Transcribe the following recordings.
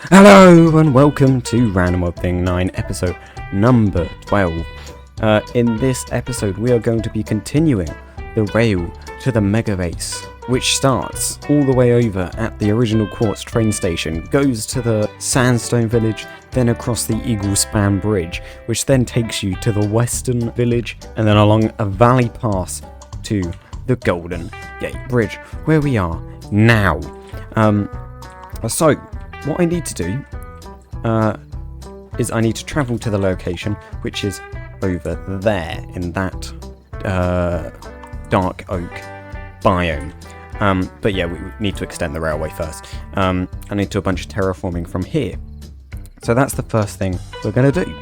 Hello and welcome to Random Odd Thing 9, episode number 12. In this episode we are going to be continuing the rail to the Mega Base, which starts all the way over at the original Quartz train station, goes to the Sandstone village, then across the Eagle Span Bridge, which then takes you to the Western village, and then along a valley pass to the Golden Gate Bridge, where we are now. So, what I need to do is I need to travel to the location, which is over there in that dark oak biome. But yeah, we need to extend the railway first. I need to do a bunch of terraforming from here. So that's the first thing we're going to do.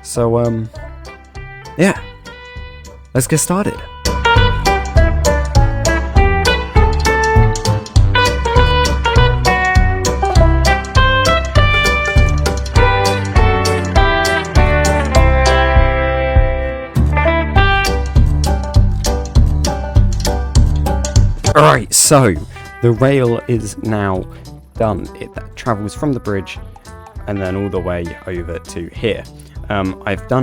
So, yeah, let's get started. Alright, so the rail is now done. It travels from the bridge and then all the way over to here. I've put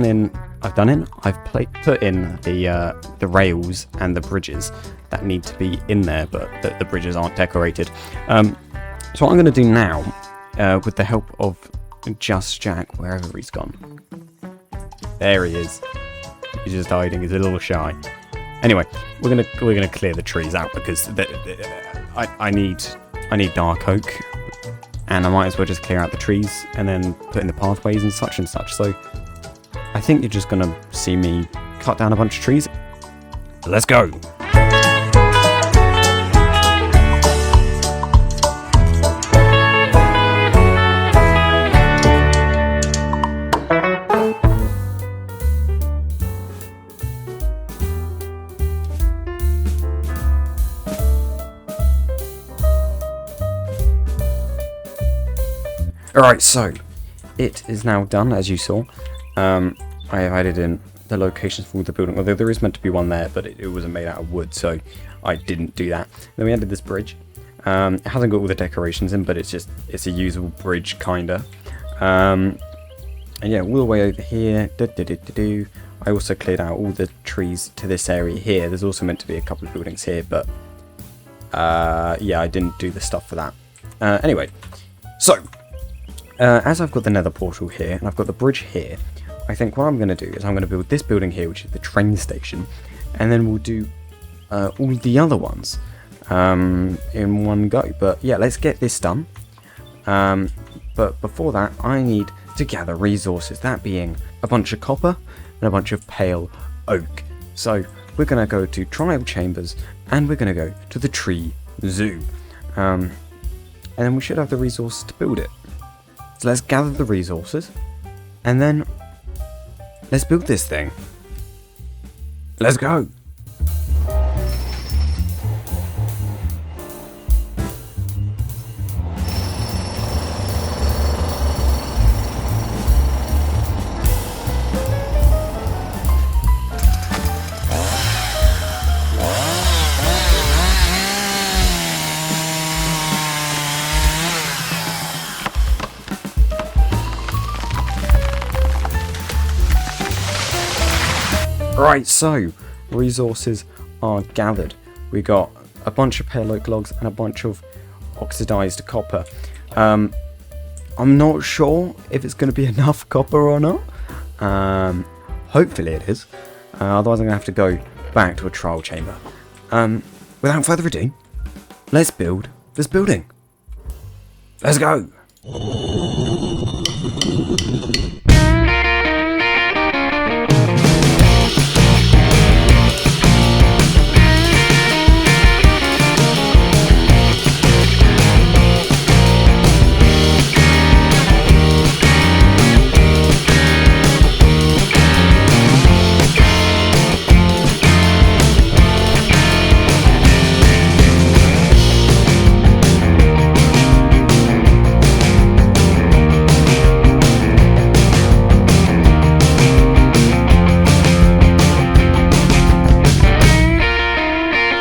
in the rails and the bridges that need to be in there, but the bridges aren't decorated. So what I'm going to do now, with the help of Just Jack, wherever he's gone. There he is. He's just hiding. He's a little shy. Anyway, we're gonna clear the trees out because I need dark oak, and I might as well just clear out the trees and then put in the pathways and such. So I think you're just gonna see me cut down a bunch of trees. Let's go. Alright, so it is now done, as you saw. I have added in the locations for the building, although there is meant to be one there, but it wasn't made out of wood, so I didn't do that. Then we added this bridge. It hasn't got all the decorations in, but it's a usable bridge, kinda. And yeah, all the way over here. I also cleared out all the trees to this area here. There's also meant to be a couple of buildings here, but yeah, I didn't do the stuff for that. Anyway, so as I've got the nether portal here, and I've got the bridge here, I think what I'm going to do is I'm going to build this building here, which is the train station, and then we'll do all the other ones in one go. But yeah, let's get this done. But before that, I need to gather resources, that being a bunch of copper and a bunch of pale oak. So we're going to go to trial chambers, and we're going to go to the tree zoo. And then we should have the resources to build it. So let's gather the resources, and then let's build this thing. Let's go. Right, so resources are gathered. We got a bunch of pale oak logs and a bunch of oxidized copper. I'm not sure if it's going to be enough copper or not. Hopefully it is. Otherwise I'm going to have to go back to a trial chamber. Without further ado, let's build this building. Let's go.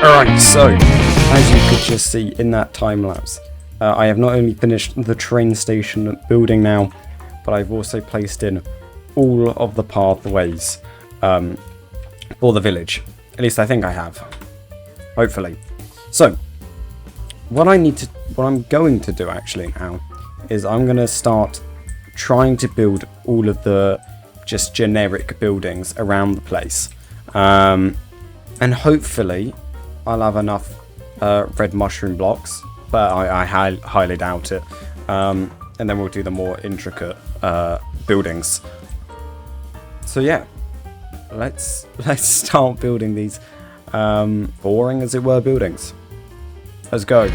Alright, so, as you could just see in that time lapse, I have not only finished the train station building now, but I've also placed in all of the pathways for the village. At least I think I have. Hopefully. So, what I'm going to do actually now is I'm going to start trying to build all of the just generic buildings around the place. And hopefully I'll have enough red mushroom blocks, but I highly doubt it. And then we'll do the more intricate buildings. So yeah, let's start building these boring, as it were, buildings. Let's go.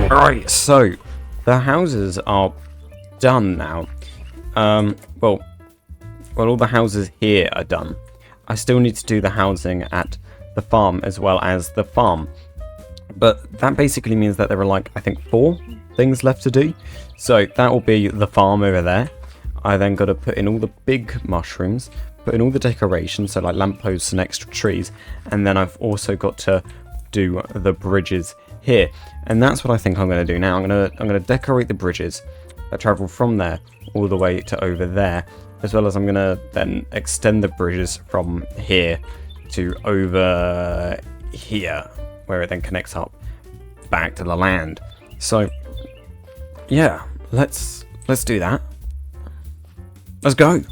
Right, so the houses are done now. Well, all the houses here are done. I still need to do the housing at the farm as well as the farm. But that basically means that there are like, I think 4 things left to do. So that will be the farm over there. I then got to put in all the big mushrooms, put in all the decorations, so like lampposts and extra trees. And then I've also got to do the bridges here. And that's what I think I'm going to do now. I'm going to decorate the bridges that travel from there all the way to over there, as well as I'm going to then extend the bridges from here to over here, where it then connects up back to the land. So yeah, let's do that. Let's go.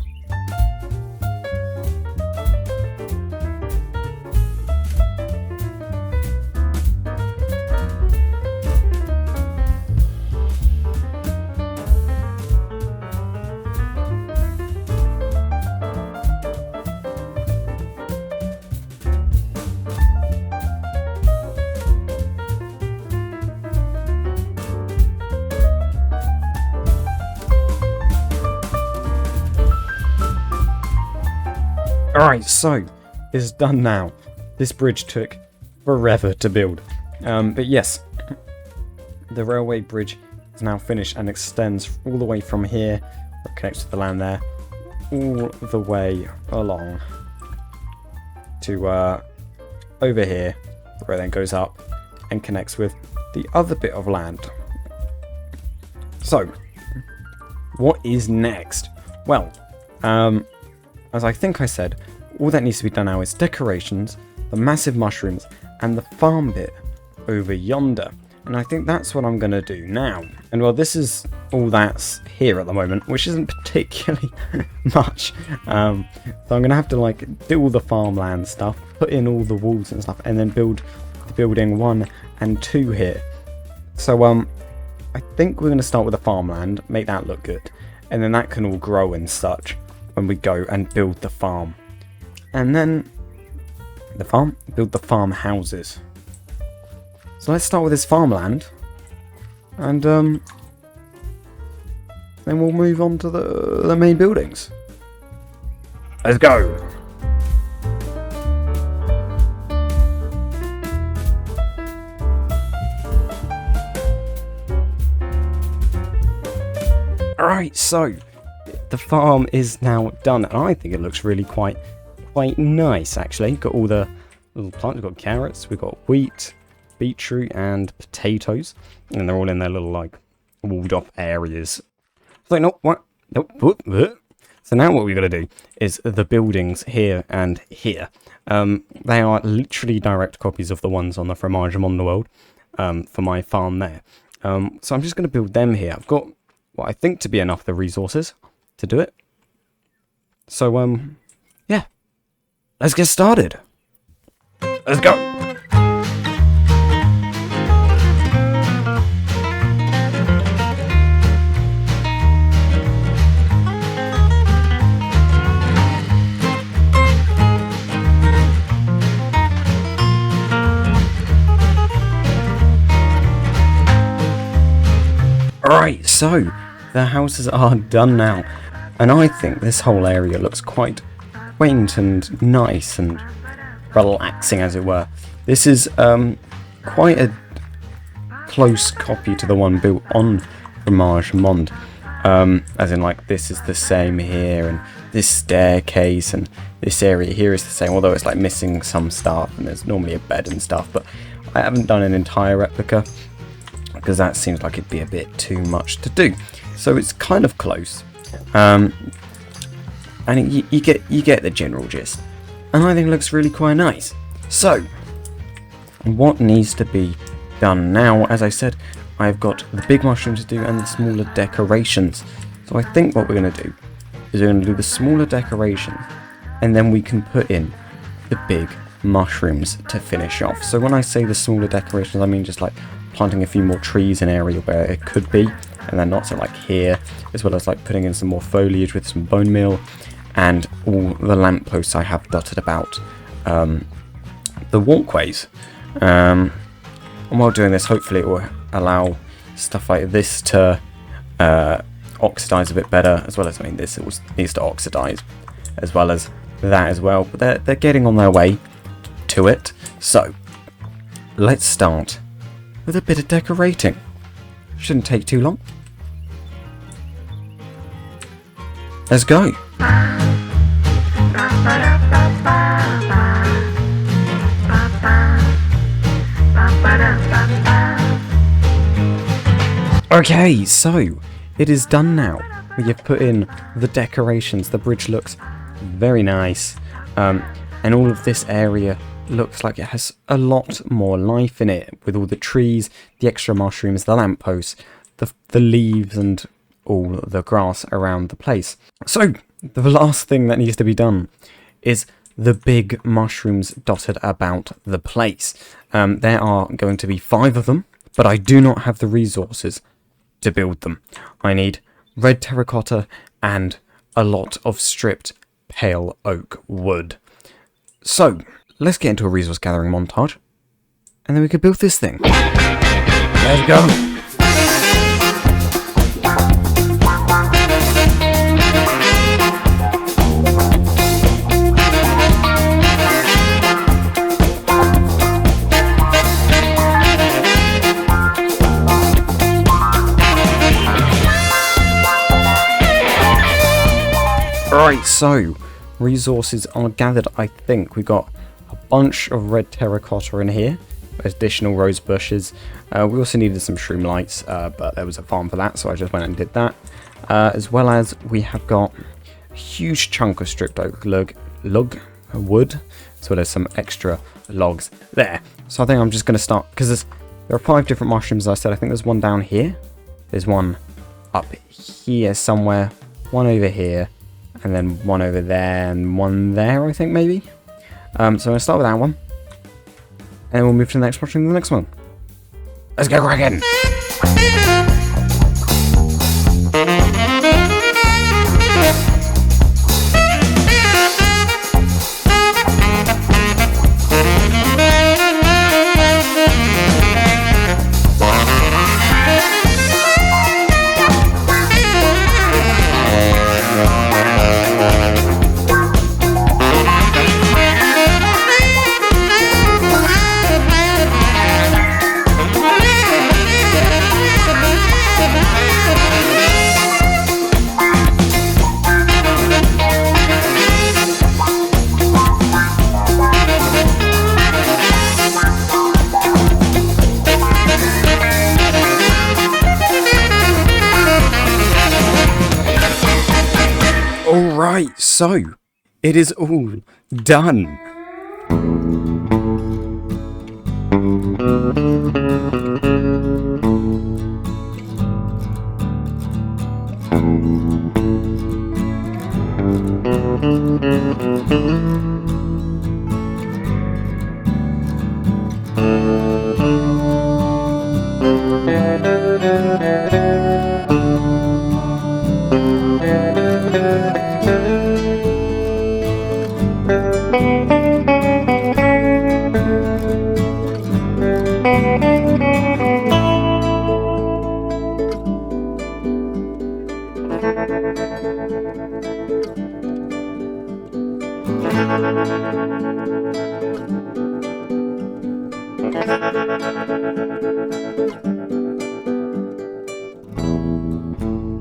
Alright, so it's done now. This bridge took forever to build. But yes, the railway bridge is now finished and extends all the way from here, where it connects to the land there, all the way along to over here, where it then goes up and connects with the other bit of land. So, what is next? Well, as I think I said, all that needs to be done now is decorations, the massive mushrooms, and the farm bit over yonder. And I think that's what I'm going to do now. And well, this is all that's here at the moment, which isn't particularly much. So I'm going to have to like do all the farmland stuff, put in all the walls and stuff, and then build the building 1 and 2 here. So I think we're going to start with the farmland, make that look good, and then that can all grow and such when we go and build the farm. And then build the farmhouses. So let's start with this farmland, and then we'll move on to the main buildings. Let's go! Alright, so the farm is now done, and I think it looks really quite nice actually. Got all the little plants, we've got carrots, we've got wheat, beetroot and potatoes, and they're all in their little like walled off areas. So no, what? Nope. So now what we've got to do is the buildings here and here. They are literally direct copies of the ones on the Fromage Monde world for my farm there. So I'm just going to build them here. I've got what I think to be enough of the resources to do it. So yeah, let's get started. Let's go. Alright, so the houses are done now, and I think this whole area looks quite quaint and nice and relaxing, as it were. This is quite a close copy to the one built on Fromage Monde, as in like this is the same here, and this staircase and this area here is the same, although it's like missing some stuff and there's normally a bed and stuff, but I haven't done an entire replica because that seems like it'd be a bit too much to do. So it's kind of close, and you get the general gist, and I think it looks really quite nice. So what needs to be done now? As I said, I've got the big mushroom to do and the smaller decorations. So I think what we're going to do is we're going to do the smaller decorations, and then we can put in the big mushrooms to finish off. So when I say the smaller decorations, I mean just like planting a few more trees in an area where it could be, and then not so like here, as well as like putting in some more foliage with some bone meal, and all the lampposts I have dotted about the walkways. And while doing this, hopefully it will allow stuff like this to oxidize a bit better, as well as, I mean, this needs to oxidize as well as that as well, but they're getting on their way to it. So let's start with a bit of decorating. Shouldn't take too long. Let's go. Okay, so it is done now. We have put in the decorations. The bridge looks very nice, and all of this area looks like it has a lot more life in it, with all the trees, the extra mushrooms, the lampposts, the leaves, and all the grass around the place. So the last thing that needs to be done is the big mushrooms dotted about the place. There are going to be 5 of them, but I do not have the resources to build them. I need red terracotta and a lot of stripped pale oak wood. So let's get into a resource gathering montage, and then we can build this thing. Let's go. Alright, so resources are gathered. I think we got a bunch of red terracotta in here, additional rose bushes. We also needed some shroom lights, but there was a farm for that, so I just went and did that. As well as we have got a huge chunk of stripped oak log wood, as well as some extra logs there. So I think I'm just going to start, because there are 5 different mushrooms, as I said. I think there's one down here, there's one up here somewhere, one over here, and then one over there, and one there, I think, maybe. So I'm going to start with that one, and then we'll move to the next mushroom, the next one. Let's go cracking! Right, so it is all done.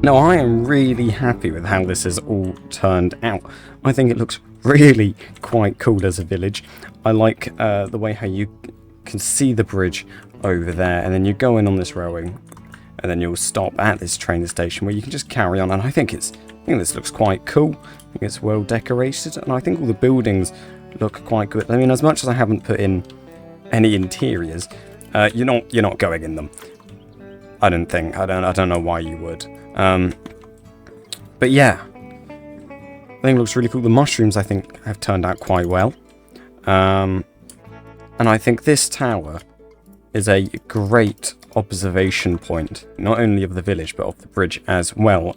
Now, I am really happy with how this has all turned out. I think it looks really quite cool as a village. I like the way how you can see the bridge over there, and then you go in on this railway, and then you'll stop at this train station where you can just carry on. And I think this looks quite cool. I think it's well decorated, and I think all the buildings look quite good. I mean, as much as I haven't put in any interiors, you're not going in them. I don't think. I don't know why you would. But yeah, I think it looks really cool. The mushrooms, I think, have turned out quite well. And I think this tower is a great observation point, not only of the village, but of the bridge as well.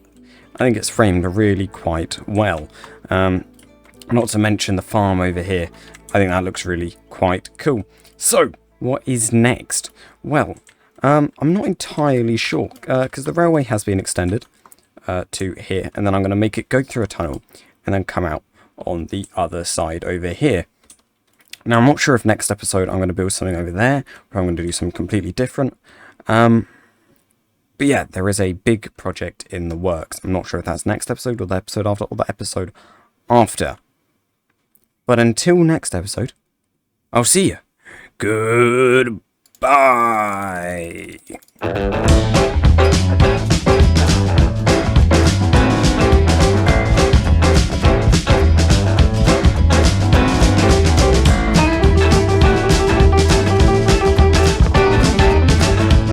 I think it's framed really quite well. Not to mention the farm over here. I think that looks really quite cool. So, what is next? Well, I'm not entirely sure, because the railway has been extended to here, and then I'm going to make it go through a tunnel, and then come out on the other side over here. Now, I'm not sure if next episode I'm going to build something over there, or I'm going to do something completely different. But yeah, there is a big project in the works. I'm not sure if that's next episode, or the episode after, or the episode after. But until next episode, I'll see you. Goodbye.